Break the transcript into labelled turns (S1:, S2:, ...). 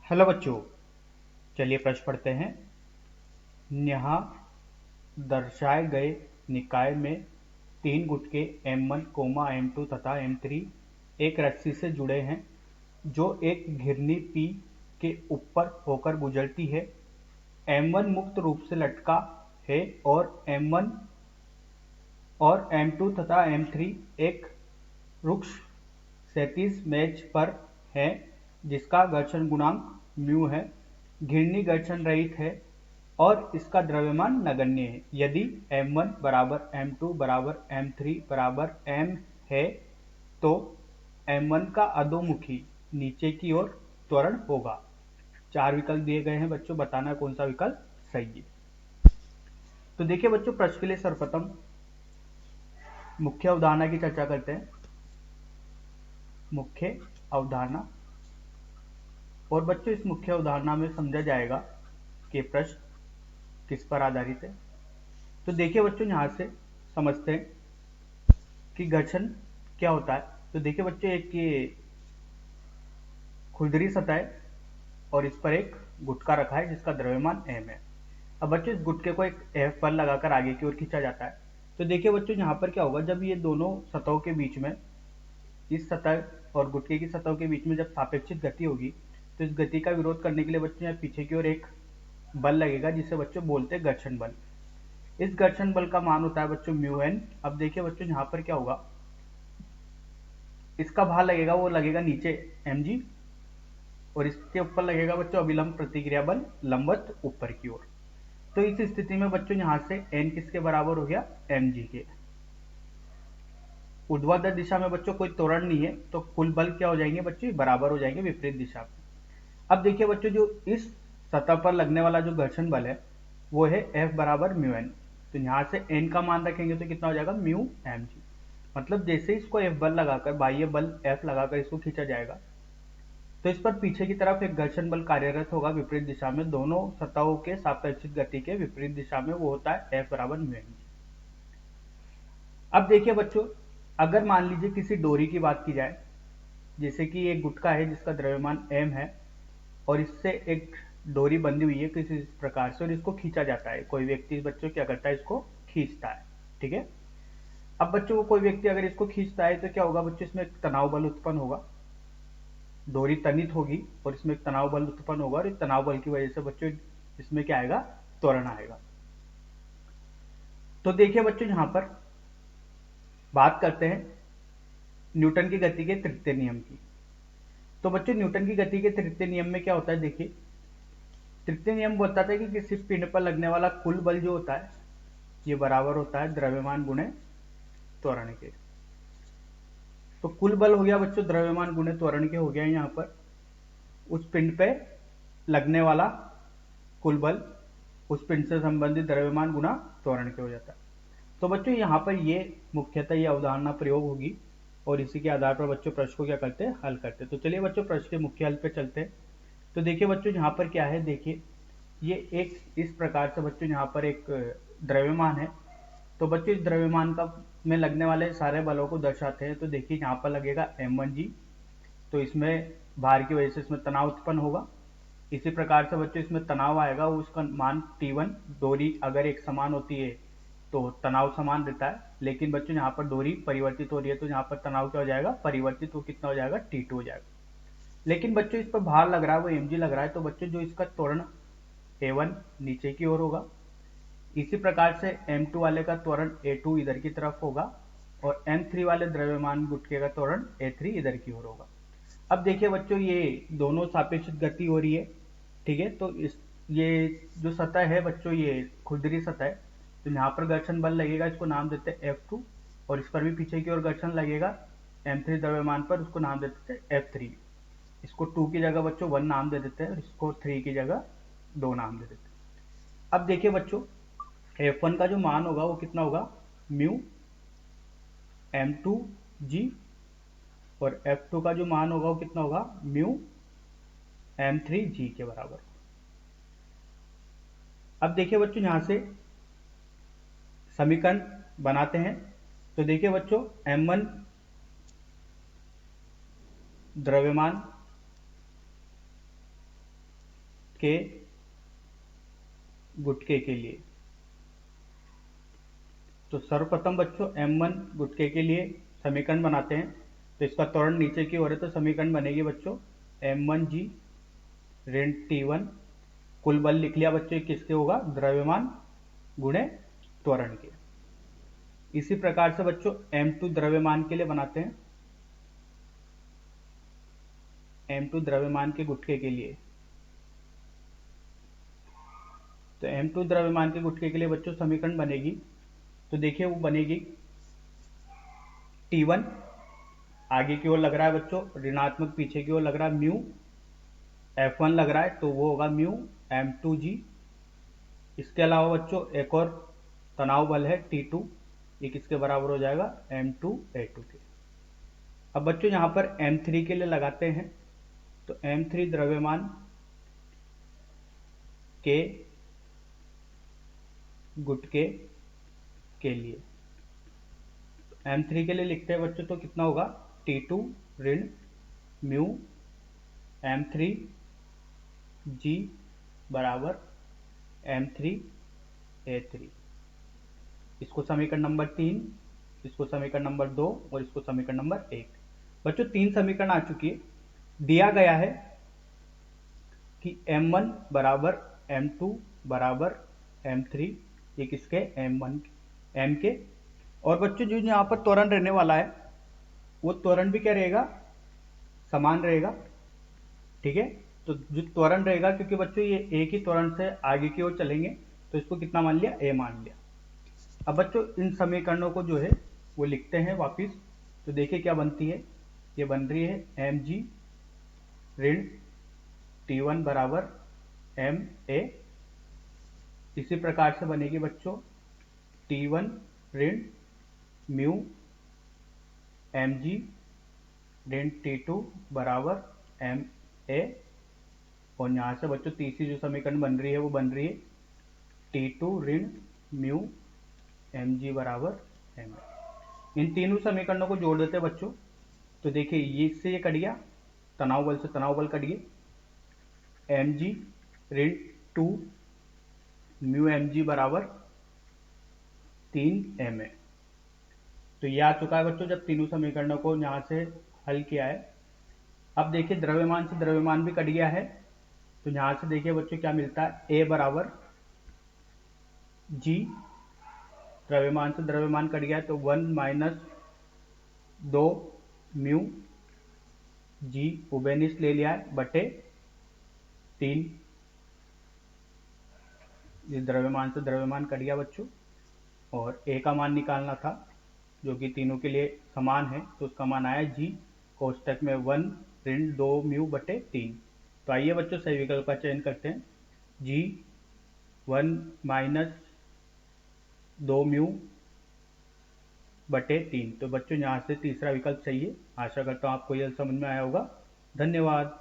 S1: Hello बच्चों, चलिए प्रश्न पढ़ते हैं। यहाँ दर्शाए गए निकाय में तीन गुटके M1, M2 तथा M3 एक रस्सी से जुड़े हैं जो एक घिरनी P के ऊपर होकर गुजरती है। M1 मुक्त रूप से लटका है और M1 और M2 तथा M3 एक रुक्ष क्षैतिज मेज पर है जिसका घर्षण गुणांक म्यू है। घिरनी घर्षण रहित है और इसका द्रव्यमान नगण्य है। यदि M1 बराबर M2 बराबर M3 बराबर M है तो M1 का अधोमुखी नीचे की ओर त्वरण होगा। चार विकल्प दिए गए हैं बच्चों, बताना कौन सा विकल्प सही है। तो देखिए बच्चों, प्रश्न के लिए सर्वप्रथम मुख्य अवधारणा की चर्चा करते हैं। मुख्य अवधारणा, और बच्चों इस मुख्य अवधारणा में समझा जाएगा कि प्रश्न किस पर आधारित है। तो देखिए बच्चों, यहाँ से समझते हैं कि घर्षण क्या होता है। तो देखिए बच्चों, एक ये खुरदरी सतह है और इस पर एक गुटका रखा है जिसका द्रव्यमान m है। अब बच्चों इस गुटके को एक F बल लगाकर आगे की ओर खींचा जाता है। तो देखिए बच्चों, यहाँ पर क्या होगा, जब ये दोनों सतहों के बीच में, इस सतह और गुटके की सतहों के बीच में जब सापेक्षित गति होगी तो इस गति का विरोध करने के लिए बच्चों यहाँ पीछे की ओर एक बल लगेगा जिसे बच्चों बोलते हैं घर्षण बल। इस घर्षण बल का मान होता है बच्चों म्यू एन। अब देखिए बच्चों, यहाँ पर क्या होगा, इसका भार लगेगा, वो लगेगा नीचे mg और इसके ऊपर लगेगा बच्चों अभिलंब प्रतिक्रिया बल लंबवत ऊपर की ओर। तो इस स्थिति में बच्चों यहाँ से n किसके बराबर हो गया, mg के। ऊर्ध्वाधर दिशा में बच्चों कोई त्वरण नहीं है तो कुल बल क्या हो जाएंगे बच्चों, बराबर हो जाएंगे विपरीत दिशा में। अब देखिए बच्चों, जो इस सतह पर लगने वाला जो घर्षण बल है वो है F बराबर म्यू एन। तो यहाँ से n का मान रखेंगे तो कितना हो जाएगा, म्यू mg। मतलब जैसे इसको F बल लगाकर, बाह्य बल F लगाकर इसको खींचा जाएगा तो इस पर पीछे की तरफ एक घर्षण बल कार्यरत होगा विपरीत दिशा में, दोनों सतहों के सापेक्षिक गति के विपरीत दिशा में, वो होता है F बराबर म्यू एन। अब देखिए बच्चों, अगर मान लीजिए किसी डोरी की बात की जाए, जैसे कि एक गुटका है जिसका द्रव्यमान m है और इससे एक डोरी बंधी हुई है किसी प्रकार से और इसको खींचा जाता है। कोई व्यक्ति बच्चों क्या करता है, इसको खींचता है, ठीक है। अब बच्चों, कोई व्यक्ति अगर इसको खींचता है तो क्या होगा बच्चों, इसमें एक तनाव बल उत्पन्न होगा, डोरी तनित होगी और इसमें एक तनाव बल उत्पन्न होगा और इस तनाव बल की वजह से बच्चों इसमें क्या आएगा, त्वरण आएगा। तो देखिए बच्चों, यहां पर बात करते हैं न्यूटन की गति के तृतीय नियम की। तो बच्चों न्यूटन की गति के तृतीय नियम में क्या होता है, देखिए तृतीय नियम बताता है कि किसी पिंड पर लगने वाला कुल बल जो होता है ये बराबर होता है द्रव्यमान गुणे त्वरण के। तो कुल बल हो गया बच्चों द्रव्यमान गुणे त्वरण के हो गया, यहाँ पर उस पिंड पे लगने वाला कुल बल उस पिंड से संबंधित द्रव्यमान गुणा त्वरण के हो जाता है। तो बच्चों यहाँ पर ये मुख्यतः ये अवधारणा प्रयोग होगी और इसी के आधार पर बच्चों प्रश्न को क्या करते हैं, हल करते हैं। तो चलिए बच्चों प्रश्न के मुख्य हल पे चलते हैं। तो देखिए बच्चों, यहाँ पर क्या है, देखिए ये एक इस प्रकार से बच्चों यहाँ पर एक द्रव्यमान है। तो बच्चों इस द्रव्यमान का में लगने वाले सारे बलों को दर्शाते हैं। तो देखिए यहाँ पर लगेगा m1g, तो इसमें भार की वजह से इसमें तनाव उत्पन्न होगा। इसी प्रकार से बच्चों इसमें तनाव आएगा, उसका मान T1। डोरी अगर एक समान होती है तो तनाव समान रहता है, लेकिन बच्चों यहाँ पर डोरी परिवर्तित हो रही है तो यहाँ पर तनाव क्या हो जाएगा, परिवर्तित, तो कितना हो जाएगा, T2 हो जाएगा। लेकिन बच्चों इस पर भार लग रहा है वो mg लग रहा है, तो बच्चों जो इसका त्वरण A1 नीचे की ओर होगा। इसी प्रकार से M2 वाले का त्वरण A2 इधर की तरफ होगा और M3 वाले द्रव्यमान गुटके का त्वरण A3 इधर की ओर होगा। अब देखिए बच्चों, ये दोनों सापेक्षिक गति हो रही है, ठीक है। तो इस ये जो सतह है बच्चों, ये खुरदरी सतह है, तो यहाँ पर घर्षण बल लगेगा, इसको नाम देते हैं F2, और इस पर भी पीछे की ओर घर्षण लगेगा M3 द्रव्यमान पर, उसको नाम देते हैं F3। इसको 2 की जगह बच्चों 1 नाम दे देते हैं और इसको 3 की जगह 2 नाम दे देते हैं। अब देखिए बच्चों, F1 का जो मान होगा वो कितना होगा, म्यू m2g, और F2 का जो मान होगा वो कितना होगा, म्यू m3g के बराबर। अब देखिए बच्चों, यहां से समीकरण बनाते हैं। तो देखिए बच्चों, m1 द्रव्यमान के गुटके के लिए। तो सर्वप्रथम बच्चों M1 गुटके के लिए समीकरण बनाते हैं। तो इसका त्वरण नीचे की ओर है, तो समीकरण बनेगी बच्चों M1G ऋण T1, कुल बल लिख लिया बच्चों, किसके होगा, द्रव्यमान गुणे त्वरण के। इसी प्रकार से बच्चों M2 द्रव्यमान के लिए बनाते हैं, M2 द्रव्यमान के गुटके के लिए। तो M2 द्रव्यमान के गुटके के लिए बच्चों समीकरण बनेगी, तो देखिए वो बनेगी T1 आगे की ओर लग रहा है बच्चों, ऋणात्मक पीछे की ओर लग रहा है, म्यू F1 लग रहा है, तो वो होगा म्यू M2G। इसके अलावा बच्चों एक और तनाव बल है T2, ये किसके बराबर हो जाएगा, M2A2 के। अब बच्चों यहाँ पर M3 के लिए लगाते हैं, तो M3 द्रव्यमान के गुटके के लिए, M3 के लिए लिखते हैं बच्चों, तो कितना होगा, T2 ऋण म्यू M3G बराबर M3A3। इसको समीकरण नंबर 3, इसको समीकरण नंबर 2 और इसको समीकरण नंबर 1। बच्चों 3 समीकरण आ चुकी है। दिया गया है कि M1 बराबर M2 बराबर M3, ये किसके, M के। और बच्चों जो यहाँ पर त्वरण रहने वाला है, वो त्वरण भी क्या रहेगा, समान रहेगा, ठीक है। तो जो त्वरण रहेगा, क्योंकि बच्चों ये एक ही त्वरण से आगे की ओर चलेंगे, तो इसको कितना मान लिया, A मान लिया। अब बच्चों इन समीकरणों को जो है वो लिखते हैं वापिस। तो देखिए क्या बनती है, ये बन रही है mg ऋण T1 बराबर ma। इसी प्रकार से बनेगी बच्चों T1 ऋण म्यू mg ऋण T2 बराबर ma। और यहाँ से बच्चों तीसरी जो समीकरण बन रही है वो बन रही है T2 ऋण म्यू mg बराबर ma। इन तीनों समीकरणों को जोड़ देते हैं बच्चों। तो देखिए ये इससे ये कट गया, तनाव बल से तनाव बल कट गए, mg ऋण 2 म्यू mg बराबर 3 ma। तो ये आ चुका है बच्चों, जब तीनों समीकरणों को यहाँ से हल किया है। अब देखिए द्रव्यमान से द्रव्यमान भी कट गया है, तो यहाँ से देखिए बच्चों क्या मिलता है, A बराबर G, द्रव्यमान से द्रव्यमान कट गया है, तो 1 माइनस 2 म्यू G उबेनिस ले लिया है बटे 3। ये द्रव्यमान से द्रव्यमान कट गया बच्चों, और A का मान निकालना था जो कि तीनों के लिए समान है, तो उसका मान आया G कोष्टक में 1 ऋण 2 म्यू बटे 3। तो आइए बच्चों सही विकल्प का चयन करते हैं, G 1 माइनस 2 म्यू बटे 3। तो बच्चों यहाँ से तीसरा विकल्प सही है। आशा करता हूँ आपको यह समझ में आया होगा। धन्यवाद।